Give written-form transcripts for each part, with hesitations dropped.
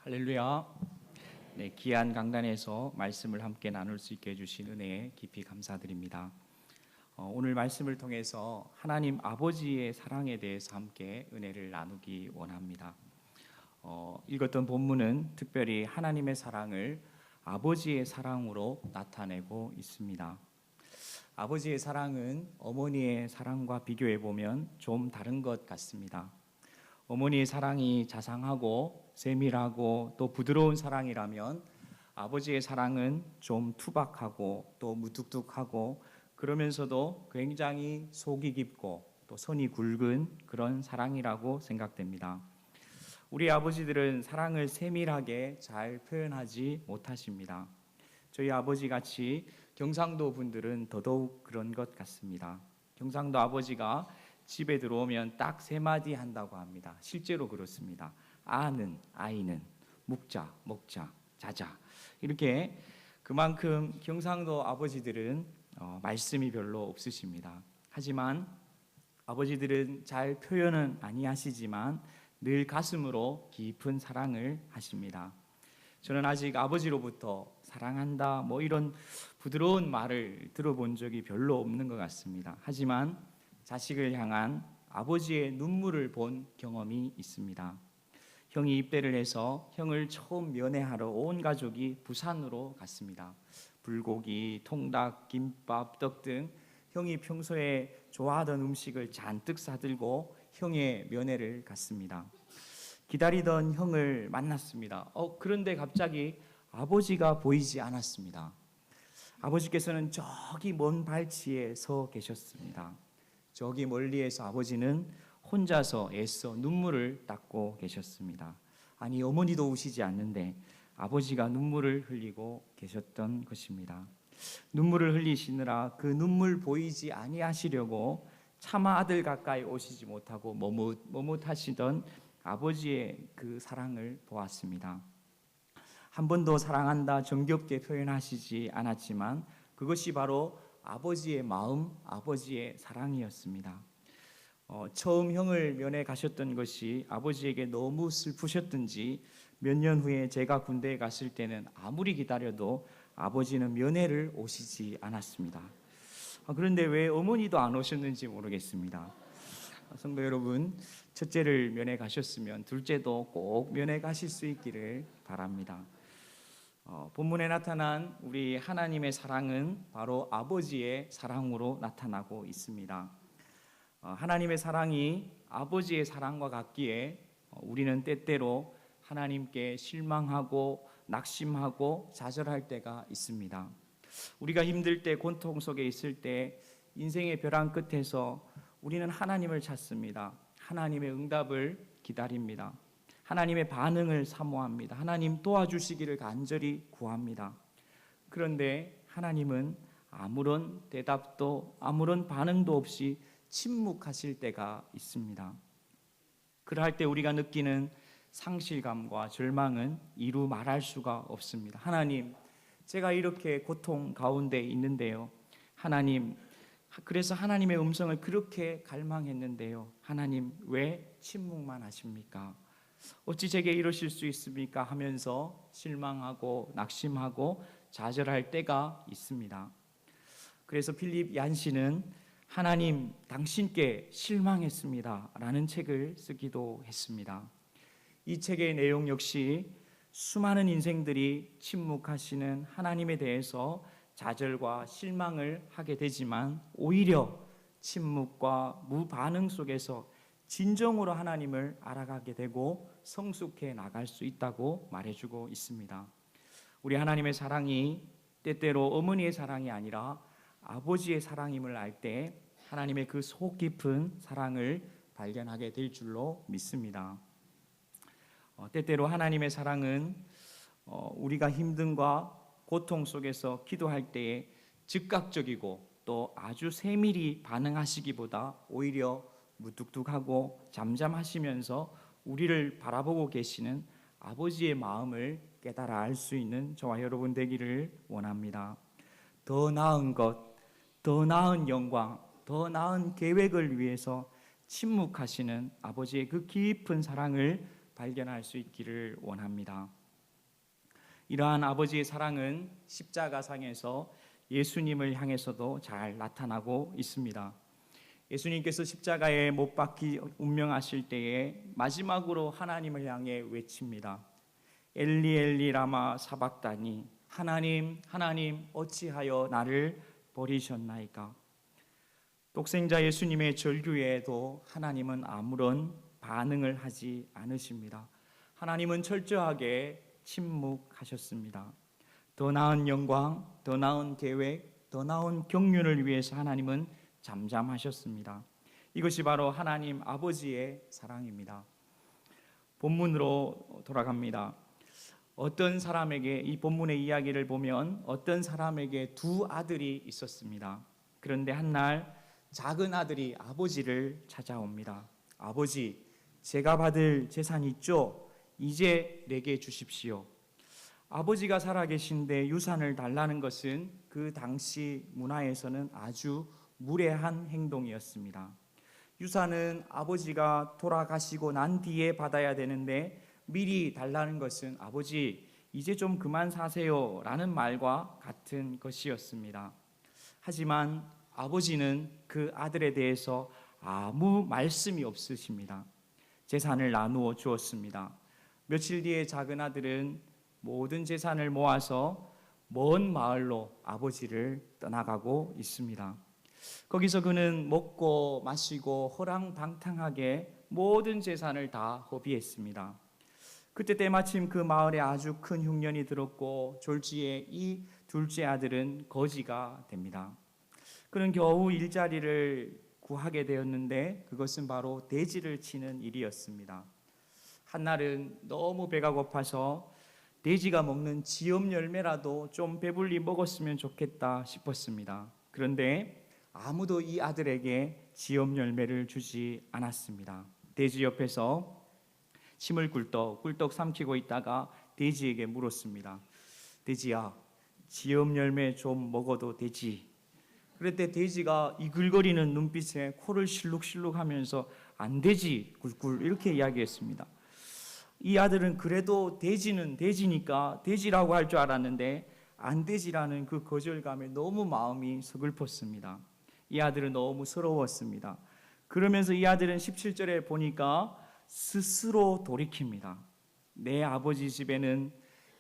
할렐루야. 네, 귀한 강단에서 말씀을 함께 나눌 수 있게 해주신 은혜에 깊이 감사드립니다. 오늘 말씀을 통해서 하나님 아버지의 사랑에 대해서 함께 은혜를 나누기 원합니다. 읽었던 본문은 특별히 하나님의 사랑을 아버지의 사랑으로 나타내고 있습니다. 아버지의 사랑은 어머니의 사랑과 비교해 보면 좀 다른 것 같습니다. 어머니의 사랑이 자상하고 세밀하고 또 부드러운 사랑이라면 아버지의 사랑은 좀 투박하고 또 무뚝뚝하고 그러면서도 굉장히 속이 깊고 또 선이 굵은 그런 사랑이라고 생각됩니다. 우리 아버지들은 사랑을 세밀하게 잘 표현하지 못하십니다. 저희 아버지 같이 경상도 분들은 더더욱 그런 것 같습니다. 경상도 아버지가 집에 들어오면 딱 3마디 한다고 합니다. 실제로 그렇습니다. 아는, 아이는, 묵자, 먹자, 자자. 이렇게 그만큼 경상도 아버지들은 말씀이 별로 없으십니다. 하지만 아버지들은 잘 표현은 아니하시지만 늘 가슴으로 깊은 사랑을 하십니다. 저는 아직 아버지로부터 사랑한다 이런 부드러운 말을 들어본 적이 별로 없는 것 같습니다. 하지만 자식을 향한 아버지의 눈물을 본 경험이 있습니다. 형이 입대를 해서 형을 처음 면회하러 온 가족이 부산으로 갔습니다. 불고기, 통닭, 김밥, 떡 등 형이 평소에 좋아하던 음식을 잔뜩 싸들고 형의 면회를 갔습니다. 기다리던 형을 만났습니다. 그런데 갑자기 아버지가 보이지 않았습니다. 아버지께서는 저기 먼 발치에 서 계셨습니다. 저기 멀리에서 아버지는 혼자서 애써 눈물을 닦고 계셨습니다. 아니, 어머니도 우시지 않는데 아버지가 눈물을 흘리고 계셨던 것입니다. 눈물을 흘리시느라 그 눈물 보이지 아니하시려고 차마 아들 가까이 오시지 못하고 머뭇하시던 아버지의 그 사랑을 보았습니다. 한 번도 사랑한다 정겹게 표현하시지 않았지만 그것이 바로 아버지의 마음, 아버지의 사랑이었습니다. 처음 형을 면회 가셨던 것이 아버지에게 너무 슬프셨든지 몇 년 후에 제가 군대에 갔을 때는 아무리 기다려도 아버지는 면회를 오시지 않았습니다. 그런데 왜 어머니도 안 오셨는지 모르겠습니다. 성도 여러분, 첫째를 면회 가셨으면 둘째도 꼭 면회 가실 수 있기를 바랍니다. 본문에 나타난 우리 하나님의 사랑은 바로 아버지의 사랑으로 나타나고 있습니다. 하나님의 사랑이 아버지의 사랑과 같기에 우리는 때때로 하나님께 실망하고 낙심하고 좌절할 때가 있습니다. 우리가 힘들 때, 고통 속에 있을 때, 인생의 벼랑 끝에서 우리는 하나님을 찾습니다. 하나님의 응답을 기다립니다. 하나님의 반응을 사모합니다. 하나님 도와주시기를 간절히 구합니다. 그런데 하나님은 아무런 대답도 아무런 반응도 없이 침묵하실 때가 있습니다. 그럴 때 우리가 느끼는 상실감과 절망은 이루 말할 수가 없습니다. 하나님, 제가 이렇게 고통 가운데 있는데요. 하나님, 그래서 하나님의 음성을 그렇게 갈망했는데요. 하나님, 왜 침묵만 하십니까? 어찌 제게 이러실 수 있습니까? 하면서 실망하고 낙심하고 좌절할 때가 있습니다. 그래서 필립 얀시는 하나님, 당신께 실망했습니다 라는 책을 쓰기도 했습니다. 이 책의 내용 역시 수많은 인생들이 침묵하시는 하나님에 대해서 좌절과 실망을 하게 되지만 오히려 침묵과 무반응 속에서 진정으로 하나님을 알아가게 되고 성숙해 나갈 수 있다고 말해주고 있습니다. 우리 하나님의 사랑이 때때로 어머니의 사랑이 아니라 아버지의 사랑임을 알 때 하나님의 그 속 깊은 사랑을 발견하게 될 줄로 믿습니다. 때때로 하나님의 사랑은 우리가 힘듦과 고통 속에서 기도할 때에 즉각적이고 또 아주 세밀히 반응하시기보다 오히려 무뚝뚝하고 잠잠하시면서 우리를 바라보고 계시는 아버지의 마음을 깨달아 알 수 있는 저와 여러분 되기를 원합니다. 더 나은 것, 더 나은 영광, 더 나은 계획을 위해서 침묵하시는 아버지의 그 깊은 사랑을 발견할 수 있기를 원합니다. 이러한 아버지의 사랑은 십자가상에서 예수님을 향해서도 잘 나타나고 있습니다. 예수님께서 십자가에 못 박히 운명하실 때에 마지막으로 하나님을 향해 외칩니다. 엘리 엘리 라마 사박다니, 하나님 하나님 어찌하여 나를 버리셨나이까. 독생자 예수님의 절규에도 하나님은 아무런 반응을 하지 않으십니다. 하나님은 철저하게 침묵하셨습니다. 더 나은 영광, 더 나은 계획, 더 나은 경륜을 위해서 하나님은 잠잠하셨습니다. 이것이 바로 하나님 아버지의 사랑입니다. 본문으로 돌아갑니다. 어떤 사람에게, 이 본문의 이야기를 보면 어떤 사람에게 두 아들이 있었습니다. 그런데 한날 작은 아들이 아버지를 찾아옵니다. 아버지, 제가 받을 재산이 있죠? 이제 내게 주십시오. 아버지가 살아계신데 유산을 달라는 것은 그 당시 문화에서는 아주 무례한 행동이었습니다. 유산은 아버지가 돌아가시고 난 뒤에 받아야 되는데 미리 달라는 것은 아버지 이제 좀 그만 사세요 라는 말과 같은 것이었습니다. 하지만 아버지는 그 아들에 대해서 아무 말씀이 없으십니다. 재산을 나누어 주었습니다. 며칠 뒤에 작은 아들은 모든 재산을 모아서 먼 마을로 아버지를 떠나가고 있습니다. 거기서 그는 먹고 마시고 호랑방탕하게 모든 재산을 다 허비했습니다. 그때 때마침 그 마을에 아주 큰 흉년이 들었고 졸지에 이 둘째 아들은 거지가 됩니다. 그는 겨우 일자리를 구하게 되었는데 그것은 바로 돼지를 치는 일이었습니다. 한날은 너무 배가 고파서 돼지가 먹는 지엽 열매라도 좀 배불리 먹었으면 좋겠다 싶었습니다. 그런데 아무도 이 아들에게 지엽 열매를 주지 않았습니다. 돼지 옆에서 침을 꿀떡꿀떡 삼키고 있다가 돼지에게 물었습니다. 돼지야, 지엽 열매 좀 먹어도 되지? 그랬더니 돼지가 이글거리는 눈빛에 코를 실룩실룩 하면서 안 되지, 꿀꿀 이렇게 이야기했습니다. 이 아들은 그래도 돼지는 돼지니까 돼지라고 할 줄 알았는데 안 돼지라는 그 거절감에 너무 마음이 서글펐습니다. 이 아들은 너무 서러웠습니다. 그러면서 이 아들은 17절에 보니까 스스로 돌이킵니다. 내 아버지 집에는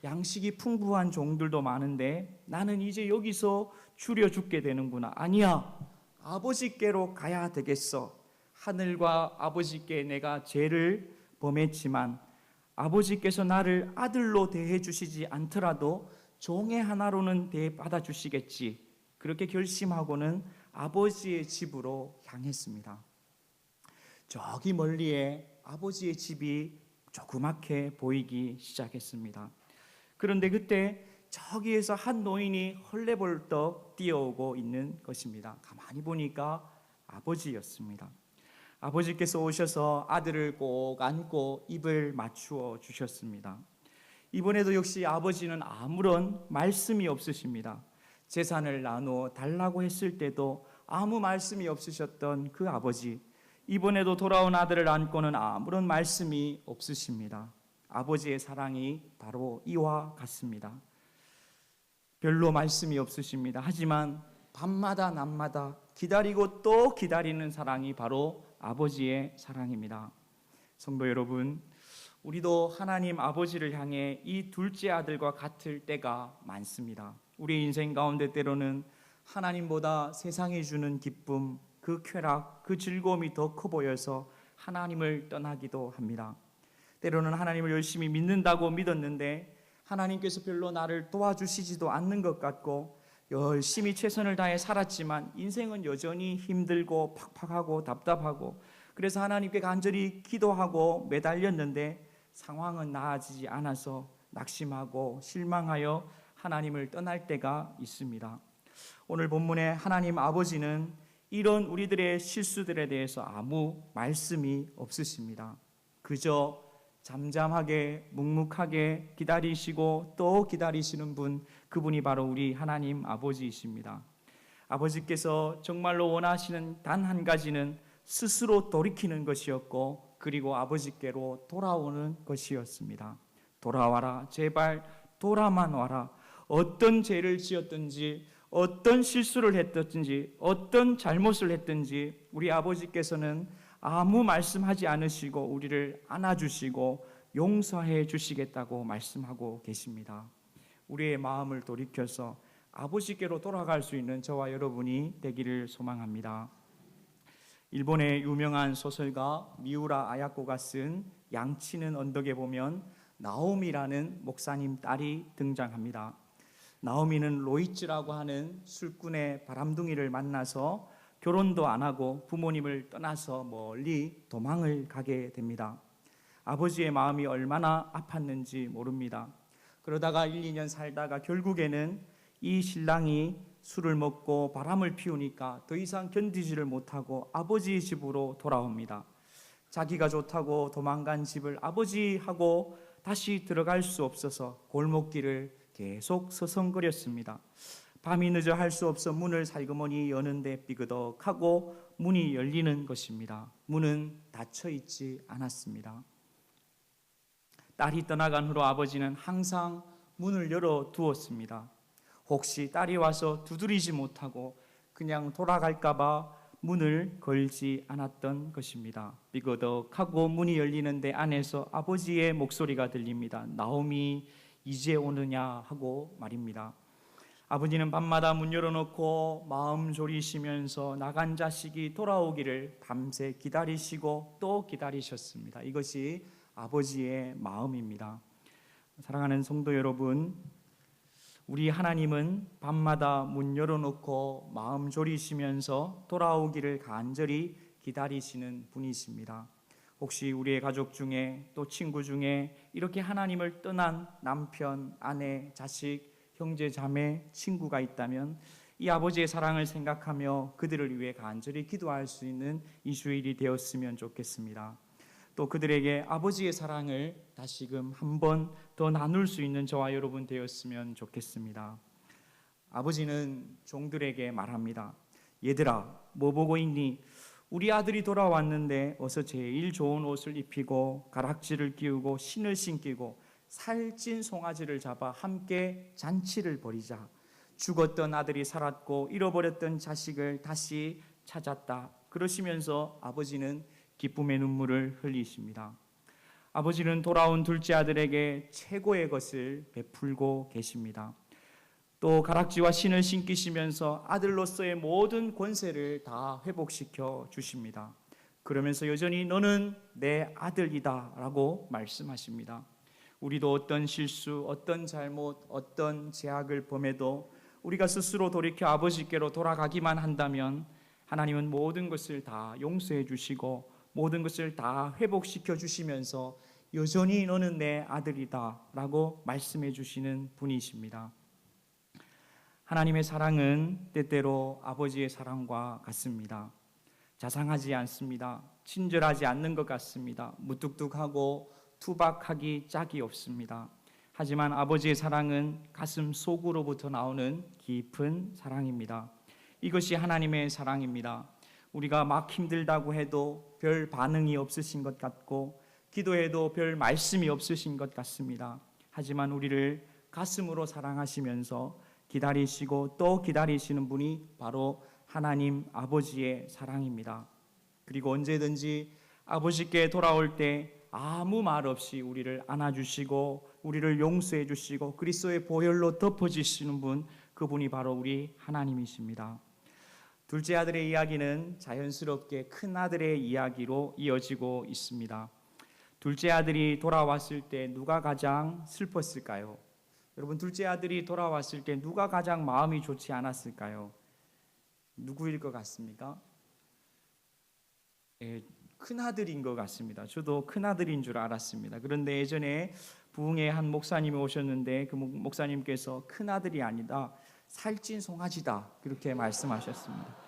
양식이 풍부한 종들도 많은데 나는 이제 여기서 줄여 죽게 되는구나. 아니야, 아버지께로 가야 되겠어. 하늘과 아버지께 내가 죄를 범했지만 아버지께서 나를 아들로 대해 주시지 않더라도 종의 하나로는 대받아 주시겠지. 그렇게 결심하고는 아버지의 집으로 향했습니다. 저기 멀리에 아버지의 집이 조그맣게 보이기 시작했습니다. 그런데 그때 저기에서 한 노인이 헐레벌떡 뛰어오고 있는 것입니다. 가만히 보니까 아버지였습니다. 아버지께서 오셔서 아들을 꼭 안고 입을 맞추어 주셨습니다. 이번에도 역시 아버지는 아무런 말씀이 없으십니다. 재산을 나누어 달라고 했을 때도 아무 말씀이 없으셨던 그 아버지, 이번에도 돌아온 아들을 안고는 아무런 말씀이 없으십니다. 아버지의 사랑이 바로 이와 같습니다. 별로 말씀이 없으십니다. 하지만 밤마다 낮마다 기다리고 또 기다리는 사랑이 바로 아버지의 사랑입니다. 성도 여러분, 우리도 하나님 아버지를 향해 이 둘째 아들과 같을 때가 많습니다. 우리 인생 가운데 때로는 하나님보다 세상이 주는 기쁨, 그 쾌락, 그 즐거움이 더 커 보여서 하나님을 떠나기도 합니다. 때로는 하나님을 열심히 믿는다고 믿었는데 하나님께서 별로 나를 도와주시지도 않는 것 같고 열심히 최선을 다해 살았지만 인생은 여전히 힘들고 팍팍하고 답답하고 그래서 하나님께 간절히 기도하고 매달렸는데 상황은 나아지지 않아서 낙심하고 실망하여 하나님을 떠날 때가 있습니다. 오늘 본문의 하나님 아버지는 이런 우리들의 실수들에 대해서 아무 말씀이 없으십니다. 그저 잠잠하게 묵묵하게 기다리시고 또 기다리시는 분, 그분이 바로 우리 하나님 아버지이십니다. 아버지께서 정말로 원하시는 단 한 가지는 스스로 돌이키는 것이었고 그리고 아버지께로 돌아오는 것이었습니다. 돌아와라, 제발 돌아만 와라. 어떤 죄를 지었든지, 어떤 실수를 했든지, 어떤 잘못을 했든지 우리 아버지께서는 아무 말씀하지 않으시고 우리를 안아주시고 용서해 주시겠다고 말씀하고 계십니다. 우리의 마음을 돌이켜서 아버지께로 돌아갈 수 있는 저와 여러분이 되기를 소망합니다. 일본의 유명한 소설가 미우라 아야코가 쓴 양치는 언덕에 보면 나오미라는 목사님 딸이 등장합니다. 나오미는 로이츠라고 하는 술꾼의 바람둥이를 만나서 결혼도 안 하고 부모님을 떠나서 멀리 도망을 가게 됩니다. 아버지의 마음이 얼마나 아팠는지 모릅니다. 그러다가 1, 2년 살다가 결국에는 이 신랑이 술을 먹고 바람을 피우니까 더 이상 견디지를 못하고 아버지 집으로 돌아옵니다. 자기가 좋다고 도망간 집을 아버지하고 다시 들어갈 수 없어서 골목길을 계속 서성거렸습니다. 밤이 늦어 할 수 없어 문을 살그머니 여는데 삐그덕하고 문이 열리는 것입니다. 문은 닫혀 있지 않았습니다. 딸이 떠나간 후로 아버지는 항상 문을 열어 두었습니다. 혹시 딸이 와서 두드리지 못하고 그냥 돌아갈까 봐 문을 걸지 않았던 것입니다. 삐그덕하고 문이 열리는데 안에서 아버지의 목소리가 들립니다. 나오미 이제 오느냐 하고 말입니다. 아버지는 밤마다 문 열어놓고 마음 졸이시면서 나간 자식이 돌아오기를 밤새 기다리시고 또 기다리셨습니다. 이것이 아버지의 마음입니다. 사랑하는 성도 여러분, 우리 하나님은 밤마다 문 열어놓고 마음 졸이시면서 돌아오기를 간절히 기다리시는 분이십니다. 혹시 우리의 가족 중에 또 친구 중에 이렇게 하나님을 떠난 남편, 아내, 자식, 형제, 자매, 친구가 있다면 이 아버지의 사랑을 생각하며 그들을 위해 간절히 기도할 수 있는 이 주일이 되었으면 좋겠습니다. 또 그들에게 아버지의 사랑을 다시금 한 번 더 나눌 수 있는 저와 여러분 되었으면 좋겠습니다. 아버지는 종들에게 말합니다. 얘들아, 뭐 보고 있니? 우리 아들이 돌아왔는데 어서 제일 좋은 옷을 입히고 가락지를 끼우고 신을 신기고 살찐 송아지를 잡아 함께 잔치를 벌이자. 죽었던 아들이 살았고 잃어버렸던 자식을 다시 찾았다. 그러시면서 아버지는 기쁨의 눈물을 흘리십니다. 아버지는 돌아온 둘째 아들에게 최고의 것을 베풀고 계십니다. 또 가락지와 신을 신기시면서 아들로서의 모든 권세를 다 회복시켜 주십니다. 그러면서 여전히 너는 내 아들이다 라고 말씀하십니다. 우리도 어떤 실수, 어떤 잘못, 어떤 죄악을 범해도 우리가 스스로 돌이켜 아버지께로 돌아가기만 한다면 하나님은 모든 것을 다 용서해 주시고 모든 것을 다 회복시켜 주시면서 여전히 너는 내 아들이다 라고 말씀해 주시는 분이십니다. 하나님의 사랑은 때때로 아버지의 사랑과 같습니다. 자상하지 않습니다. 친절하지 않는 것 같습니다. 무뚝뚝하고 투박하기 짝이 없습니다. 하지만 아버지의 사랑은 가슴 속으로부터 나오는 깊은 사랑입니다. 이것이 하나님의 사랑입니다. 우리가 막 힘들다고 해도 별 반응이 없으신 것 같고 기도해도 별 말씀이 없으신 것 같습니다. 하지만 우리를 가슴으로 사랑하시면서 기다리시고 또 기다리시는 분이 바로 하나님 아버지의 사랑입니다. 그리고 언제든지 아버지께 돌아올 때 아무 말 없이 우리를 안아주시고 우리를 용서해 주시고 그리스도의 보혈로 덮어주시는 분, 그분이 바로 우리 하나님이십니다. 둘째 아들의 이야기는 자연스럽게 큰 아들의 이야기로 이어지고 있습니다. 둘째 아들이 돌아왔을 때 누가 가장 슬펐을까요? 여러분, 둘째 아들이 돌아왔을 때 누가 가장 마음이 좋지 않았을까요? 누구일 것 같습니까? 큰 아들인 것 같습니다. 저도 큰 아들인 줄 알았습니다. 그런데 예전에 부흥에 한 목사님이 오셨는데 그 목사님께서 큰 아들이 아니다, 살찐 송아지다, 그렇게 말씀하셨습니다.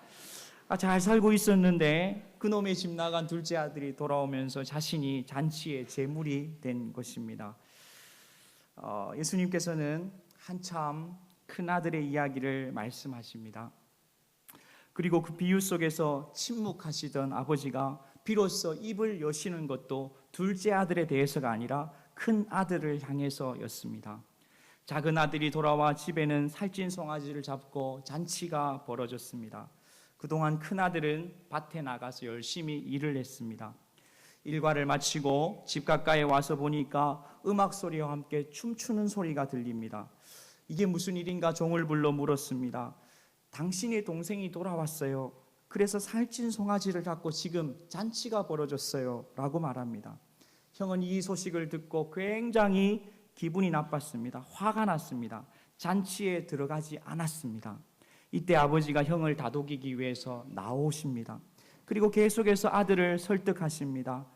잘 살고 있었는데 그놈의 집 나간 둘째 아들이 돌아오면서 자신이 잔치의 제물이 된 것입니다. 예수님께서는 한참 큰 아들의 이야기를 말씀하십니다. 그리고 그 비유 속에서 침묵하시던 아버지가 비로소 입을 여시는 것도 둘째 아들에 대해서가 아니라 큰 아들을 향해서였습니다. 작은 아들이 돌아와 집에는 살찐 송아지를 잡고 잔치가 벌어졌습니다. 그동안 큰 아들은 밭에 나가서 열심히 일을 했습니다. 일과를 마치고 집 가까이 와서 보니까 음악 소리와 함께 춤추는 소리가 들립니다. 이게 무슨 일인가 종을 불러 물었습니다. 당신의 동생이 돌아왔어요. 그래서 살찐 송아지를 잡고 지금 잔치가 벌어졌어요 라고 말합니다. 형은 이 소식을 듣고 굉장히 기분이 나빴습니다. 화가 났습니다. 잔치에 들어가지 않았습니다. 이때 아버지가 형을 다독이기 위해서 나오십니다. 그리고 계속해서 아들을 설득하십니다.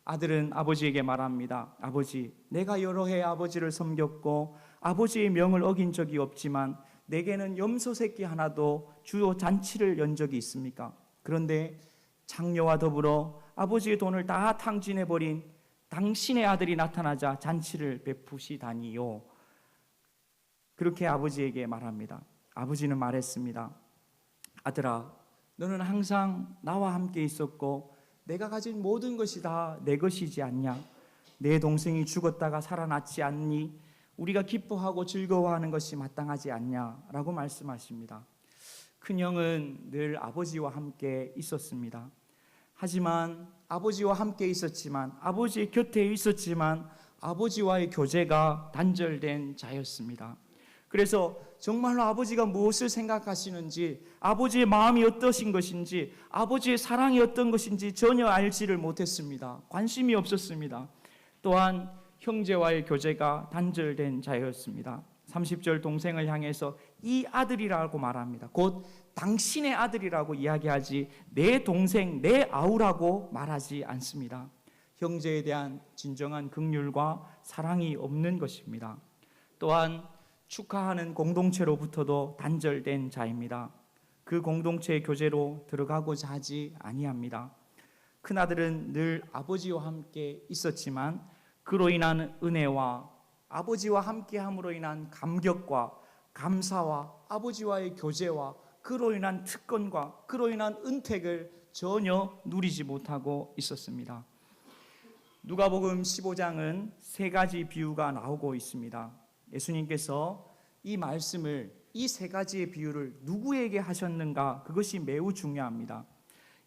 아들은 아버지에게 말합니다. 아버지, 내가 여러 해 아버지를 섬겼고 아버지의 명을 어긴 적이 없지만 내게는 염소 새끼 하나도 주요 잔치를 연 적이 있습니까? 그런데 장녀와 더불어 아버지의 돈을 다 탕진해버린 당신의 아들이 나타나자 잔치를 베푸시다니요. 그렇게 아버지에게 말합니다. 아버지는 말했습니다. 아들아, 너는 항상 나와 함께 있었고 내가 가진 모든 것이 다 내 것이지 않냐? 내 동생이 죽었다가 살아났지 않니? 우리가 기뻐하고 즐거워하는 것이 마땅하지 않냐? 라고 말씀하십니다. 큰형은 늘 아버지와 함께 있었습니다. 하지만 아버지와 함께 있었지만 아버지의 곁에 있었지만 아버지와의 교제가 단절된 자였습니다. 그래서 정말로 아버지가 무엇을 생각하시는지, 아버지의 마음이 어떠신 것인지, 아버지의 사랑이 어떤 것인지 전혀 알지를 못했습니다. 관심이 없었습니다. 또한 형제와의 교제가 단절된 자였습니다. 30절 동생을 향해서 이 아들이라고 말합니다. 곧 당신의 아들이라고 이야기하지 내 동생, 내 아우라고 말하지 않습니다. 형제에 대한 진정한 긍휼과 사랑이 없는 것입니다. 또한 축하하는 공동체로부터도 단절된 자입니다. 그 공동체의 교제로 들어가고자 하지 아니합니다. 큰아들은 늘 아버지와 함께 있었지만 그로 인한 은혜와 아버지와 함께함으로 인한 감격과 감사와 아버지와의 교제와 그로 인한 특권과 그로 인한 은택을 전혀 누리지 못하고 있었습니다. 누가복음 15장은 세 가지 비유가 나오고 있습니다. 예수님께서 이 말씀을, 이 세 가지의 비유를 누구에게 하셨는가, 그것이 매우 중요합니다.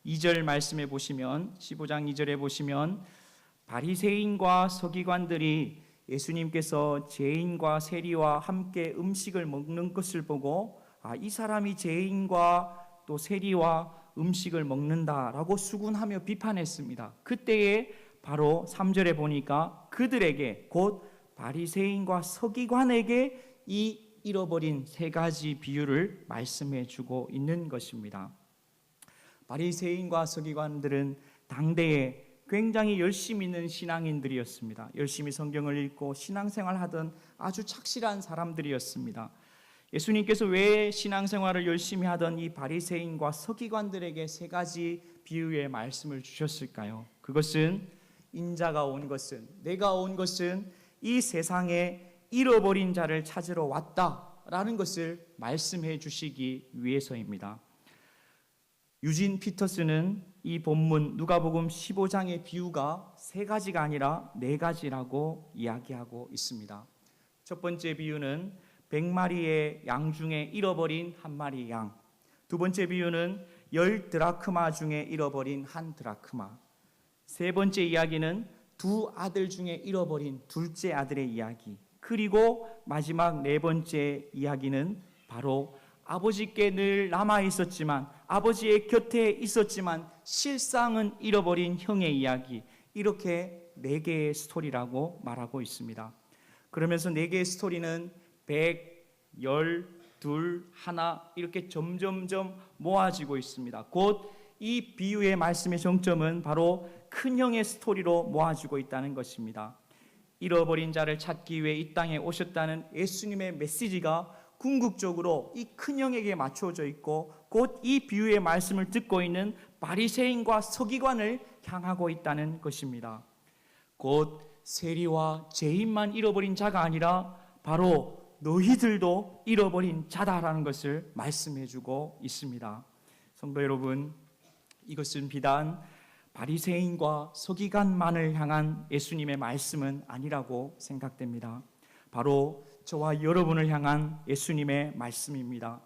2절 말씀에 보시면, 15장 2절에 보시면 바리새인과 서기관들이 예수님께서 죄인과 세리와 함께 음식을 먹는 것을 보고 이 사람이 죄인과 또 세리와 음식을 먹는다라고 수군하며 비판했습니다. 그때에 바로 3절에 보니까 그들에게, 곧 바리새인과 서기관에게 이 잃어버린 세 가지 비유를 말씀해 주고 있는 것입니다. 바리새인과 서기관들은 당대에 굉장히 열심히 있는 신앙인들이었습니다. 열심히 성경을 읽고 신앙생활 하던 아주 착실한 사람들이었습니다. 예수님께서 왜 신앙생활을 열심히 하던 이 바리새인과 서기관들에게 세 가지 비유의 말씀을 주셨을까요? 그것은 인자가 온 것은, 내가 온 것은 이 세상에 잃어버린 자를 찾으러 왔다라는 것을 말씀해 주시기 위해서입니다. 유진 피터스는 이 본문 누가복음 15장의 비유가 세 가지가 아니라 네 가지라고 이야기하고 있습니다. 첫 번째 비유는 100마리의 양 중에 잃어버린 한 마리 양. 두 번째 비유는 10드라크마 중에 잃어버린 한 드라크마. 세 번째 이야기는 두 아들 중에 잃어버린 둘째 아들의 이야기. 그리고 마지막 네 번째 이야기는 바로 아버지께 늘 남아 있었지만, 아버지의 곁에 있었지만 실상은 잃어버린 형의 이야기. 이렇게 네 개의 스토리라고 말하고 있습니다. 그러면서 네 개의 스토리는 100, 10, 2, 하나 이렇게 점점점 모아지고 있습니다. 곧 이 비유의 말씀의 정점은 바로 큰 형의 스토리로 모아지고 있다는 것입니다. 잃어버린 자를 찾기 위해 이 땅에 오셨다는 예수님의 메시지가 궁극적으로 이 큰 형에게 맞춰져 있고, 곧 이 비유의 말씀을 듣고 있는 바리새인과 서기관을 향하고 있다는 것입니다. 곧 세리와 죄인만 잃어버린 자가 아니라 바로 너희들도 잃어버린 자다라는 것을 말씀해 주고 있습니다. 성도 여러분, 이것은 비단 바리새인과 서기관만을 향한 예수님의 말씀은 아니라고 생각됩니다. 바로 저와 여러분을 향한 예수님의 말씀입니다.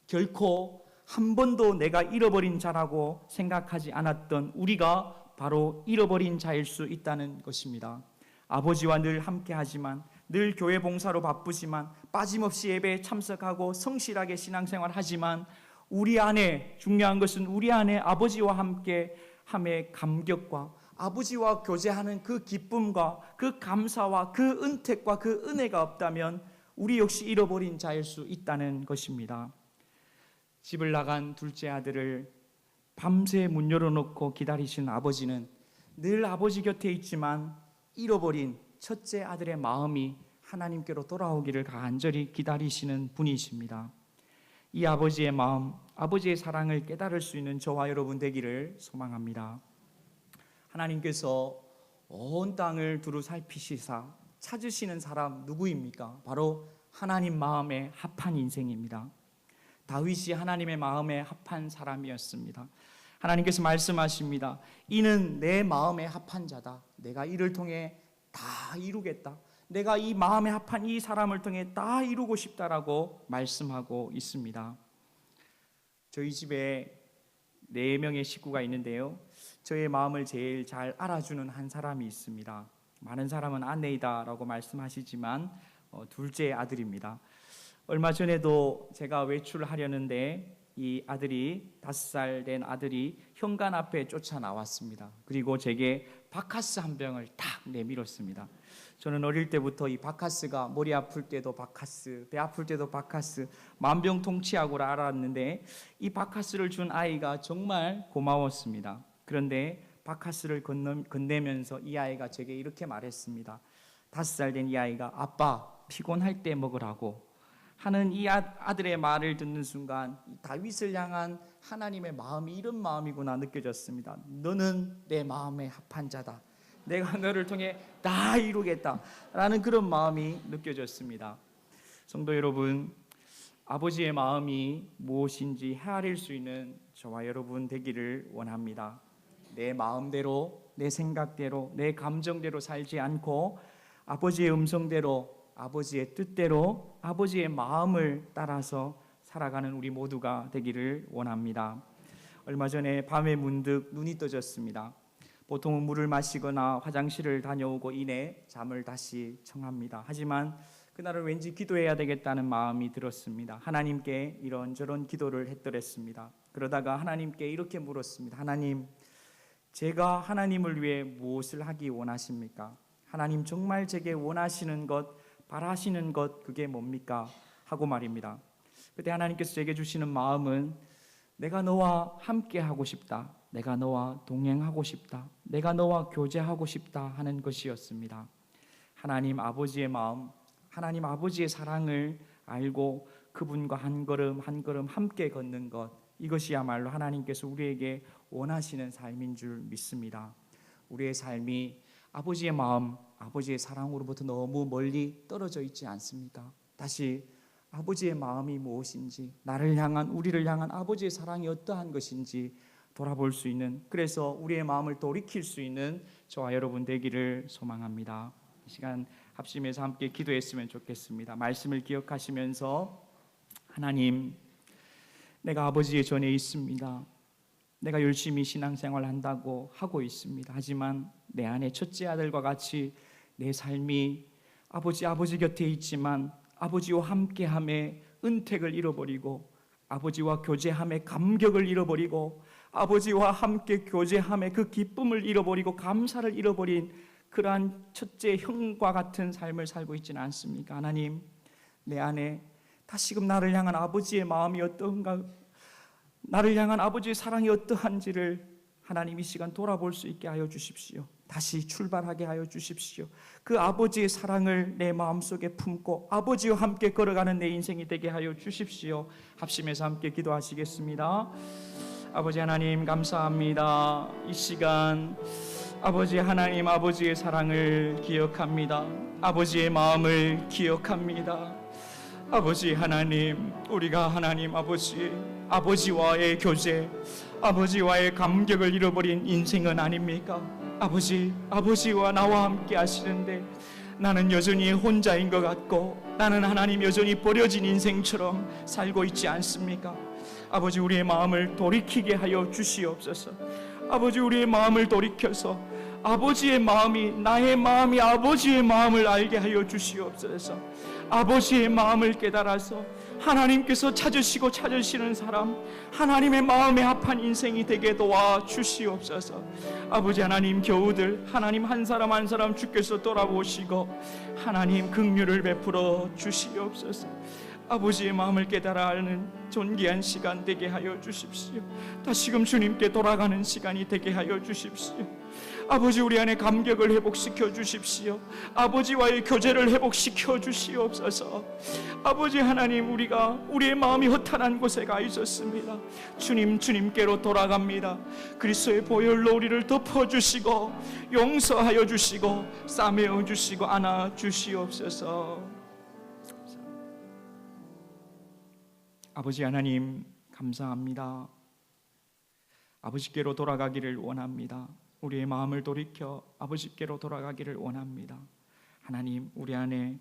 결코 한 번도 내가 잃어버린 자라고 생각하지 않았던 우리가 바로 잃어버린 자일 수 있다는 것입니다. 아버지와 늘 함께하지만, 늘 교회 봉사로 바쁘지만, 빠짐없이 예배에 참석하고 성실하게 신앙생활하지만, 우리 안에, 중요한 것은 우리 안에 아버지와 함께 함의 감격과 아버지와 교제하는 그 기쁨과 그 감사와 그 은택과 그 은혜가 없다면 우리 역시 잃어버린 자일 수 있다는 것입니다. 집을 나간 둘째 아들을 밤새 문 열어놓고 기다리신 아버지는 늘 아버지 곁에 있지만 잃어버린 첫째 아들의 마음이 하나님께로 돌아오기를 간절히 기다리시는 분이십니다. 이 아버지의 마음, 아버지의 사랑을 깨달을 수 있는 저와 여러분 되기를 소망합니다. 하나님께서 온 땅을 두루 살피시사 찾으시는 사람 누구입니까? 바로 하나님 마음에 합한 인생입니다. 다윗이 하나님의 마음에 합한 사람이었습니다. 하나님께서 말씀하십니다. 이는 내 마음에 합한 자다. 내가 이를 통해 다 이루겠다. 내가 이 마음에 합한 이 사람을 통해 다 이루고 싶다라고 말씀하고 있습니다. 저희 집에 4명의 식구가 있는데요, 저의 마음을 제일 잘 알아주는 한 사람이 있습니다. 많은 사람은 아내이다라고 말씀하시지만 둘째 아들입니다. 얼마 전에도 제가 외출을 하려는데 이 아들이 5살 된 아들이 현관 앞에 쫓아 나왔습니다. 그리고 제게 바카스 한 병을 탁 내밀었습니다. 저는 어릴 때부터 이 바카스가 머리 아플 때도 바카스, 배 아플 때도 바카스, 만병통치약으로 알았는데 이 바카스를 준 아이가 정말 고마웠습니다. 그런데 바카스를 건네면서 이 아이가 제게 이렇게 말했습니다. 5살 된 이 아이가 아빠 피곤할 때 먹으라고 하는 이 아들의 말을 듣는 순간 다윗을 향한 하나님의 마음이 이런 마음이구나 느껴졌습니다. 너는 내 마음에 합한 자다. 내가 너를 통해 다 이루겠다라는 그런 마음이 느껴졌습니다. 성도 여러분, 아버지의 마음이 무엇인지 헤아릴 수 있는 저와 여러분 되기를 원합니다. 내 마음대로, 내 생각대로, 내 감정대로 살지 않고 아버지의 음성대로, 아버지의 뜻대로, 아버지의 마음을 따라서 살아가는 우리 모두가 되기를 원합니다. 얼마 전에 밤에 문득 눈이 떠졌습니다. 보통은 물을 마시거나 화장실을 다녀오고 이내 잠을 다시 청합니다. 하지만 그날은 왠지 기도해야 되겠다는 마음이 들었습니다. 하나님께 이런저런 기도를 했더랬습니다. 그러다가 하나님께 이렇게 물었습니다. 하나님, 제가 하나님을 위해 무엇을 하기 원하십니까? 하나님 정말 제게 원하시는 것, 바라시는 것 그게 뭡니까? 하고 말입니다. 그때 하나님께서 제게 주시는 마음은 내가 너와 함께 하고 싶다. 내가 너와 동행하고 싶다. 내가 너와 교제하고 싶다 하는 것이었습니다. 하나님 아버지의 마음, 하나님 아버지의 사랑을 알고 그분과 한 걸음 한 걸음 함께 걷는 것, 이것이야말로 하나님께서 우리에게 원하시는 삶인 줄 믿습니다. 우리의 삶이 아버지의 마음, 아버지의 사랑으로부터 너무 멀리 떨어져 있지 않습니까? 다시 아버지의 마음이 무엇인지, 나를 향한, 우리를 향한 아버지의 사랑이 어떠한 것인지 돌아볼 수 있는, 그래서 우리의 마음을 돌이킬 수 있는 저와 여러분 되기를 소망합니다. 이 시간 합심해서 함께 기도했으면 좋겠습니다. 말씀을 기억하시면서 하나님, 내가 아버지의 전에 있습니다. 내가 열심히 신앙생활 한다고 하고 있습니다. 하지만 내 안에 첫째 아들과 같이 내 삶이 아버지 곁에 있지만 아버지와 함께함의 은택을 잃어버리고 아버지와 교제함의 감격을 잃어버리고 아버지와 함께 교제함의 그 기쁨을 잃어버리고 감사를 잃어버린 그러한 첫째 형과 같은 삶을 살고 있지는 않습니까? 하나님, 내 안에 다시금 나를 향한 아버지의 마음이 어떤가, 나를 향한 아버지의 사랑이 어떠한지를 하나님 이 시간 돌아볼 수 있게 하여 주십시오. 다시 출발하게 하여 주십시오. 그 아버지의 사랑을 내 마음속에 품고 아버지와 함께 걸어가는 내 인생이 되게 하여 주십시오. 합심해서 함께 기도하시겠습니다. 아버지 하나님 감사합니다. 이 시간 아버지 하나님, 아버지의 사랑을 기억합니다. 아버지의 마음을 기억합니다. 아버지 하나님, 우리가 하나님 아버지와의 교제, 아버지와의 감격을 잃어버린 인생은 아닙니까? 아버지와 나와 함께 하시는데 나는 여전히 혼자인 것 같고 나는 하나님 여전히 버려진 인생처럼 살고 있지 않습니까? 아버지, 우리의 마음을 돌이키게 하여 주시옵소서. 아버지, 우리의 마음을 돌이켜서 아버지의 마음이 나의 마음이 아버지의 마음을 알게 하여 주시옵소서. 아버지의 마음을 깨달아서 하나님께서 찾으시는 사람, 하나님의 마음에 합한 인생이 되게 도와 주시옵소서. 아버지 하나님, 겨우들 하나님 한 사람 한 사람 주께서 돌아보시고 하나님 긍휼을 베풀어 주시옵소서. 아버지의 마음을 깨달아 하는 존귀한 시간 되게 하여 주십시오. 다시금 주님께 돌아가는 시간이 되게 하여 주십시오. 아버지, 우리 안에 감격을 회복시켜 주십시오. 아버지와의 교제를 회복시켜 주시옵소서. 아버지 하나님, 우리의 마음이 허탄한 곳에 가 있었습니다. 주님께로 돌아갑니다. 그리스도의 보혈로 우리를 덮어주시고 용서하여 주시고 싸매어 주시고 안아 주시옵소서. 아버지 하나님, 감사합니다. 아버지께로 돌아가기를 원합니다. 우리의 마음을 돌이켜 아버지께로 돌아가기를 원합니다. 하나님, 우리 안에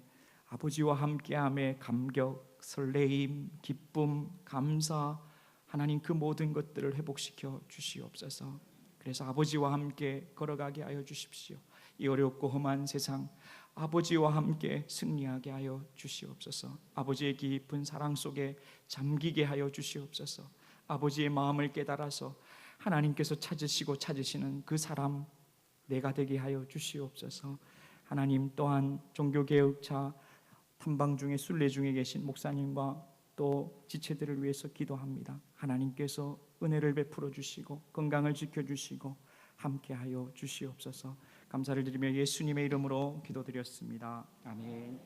아버지와 함께함의 감격, 설레임, 기쁨, 감사, 하나님 그 모든 것들을 회복시켜 주시옵소서. 그래서 아버지와 함께 걸어가게 하여 주십시오. 이 어렵고 험한 세상 아버지와 함께 승리하게 하여 주시옵소서. 아버지의 깊은 사랑 속에 잠기게 하여 주시옵소서. 아버지의 마음을 깨달아서 하나님께서 찾으시는 그 사람 내가 되게 하여 주시옵소서. 하나님, 또한 종교개혁차 탐방 중에 순례 중에 계신 목사님과 또 지체들을 위해서 기도합니다. 하나님께서 은혜를 베풀어 주시고 건강을 지켜주시고 함께하여 주시옵소서. 감사를 드리며 예수님의 이름으로 기도드렸습니다. 아멘.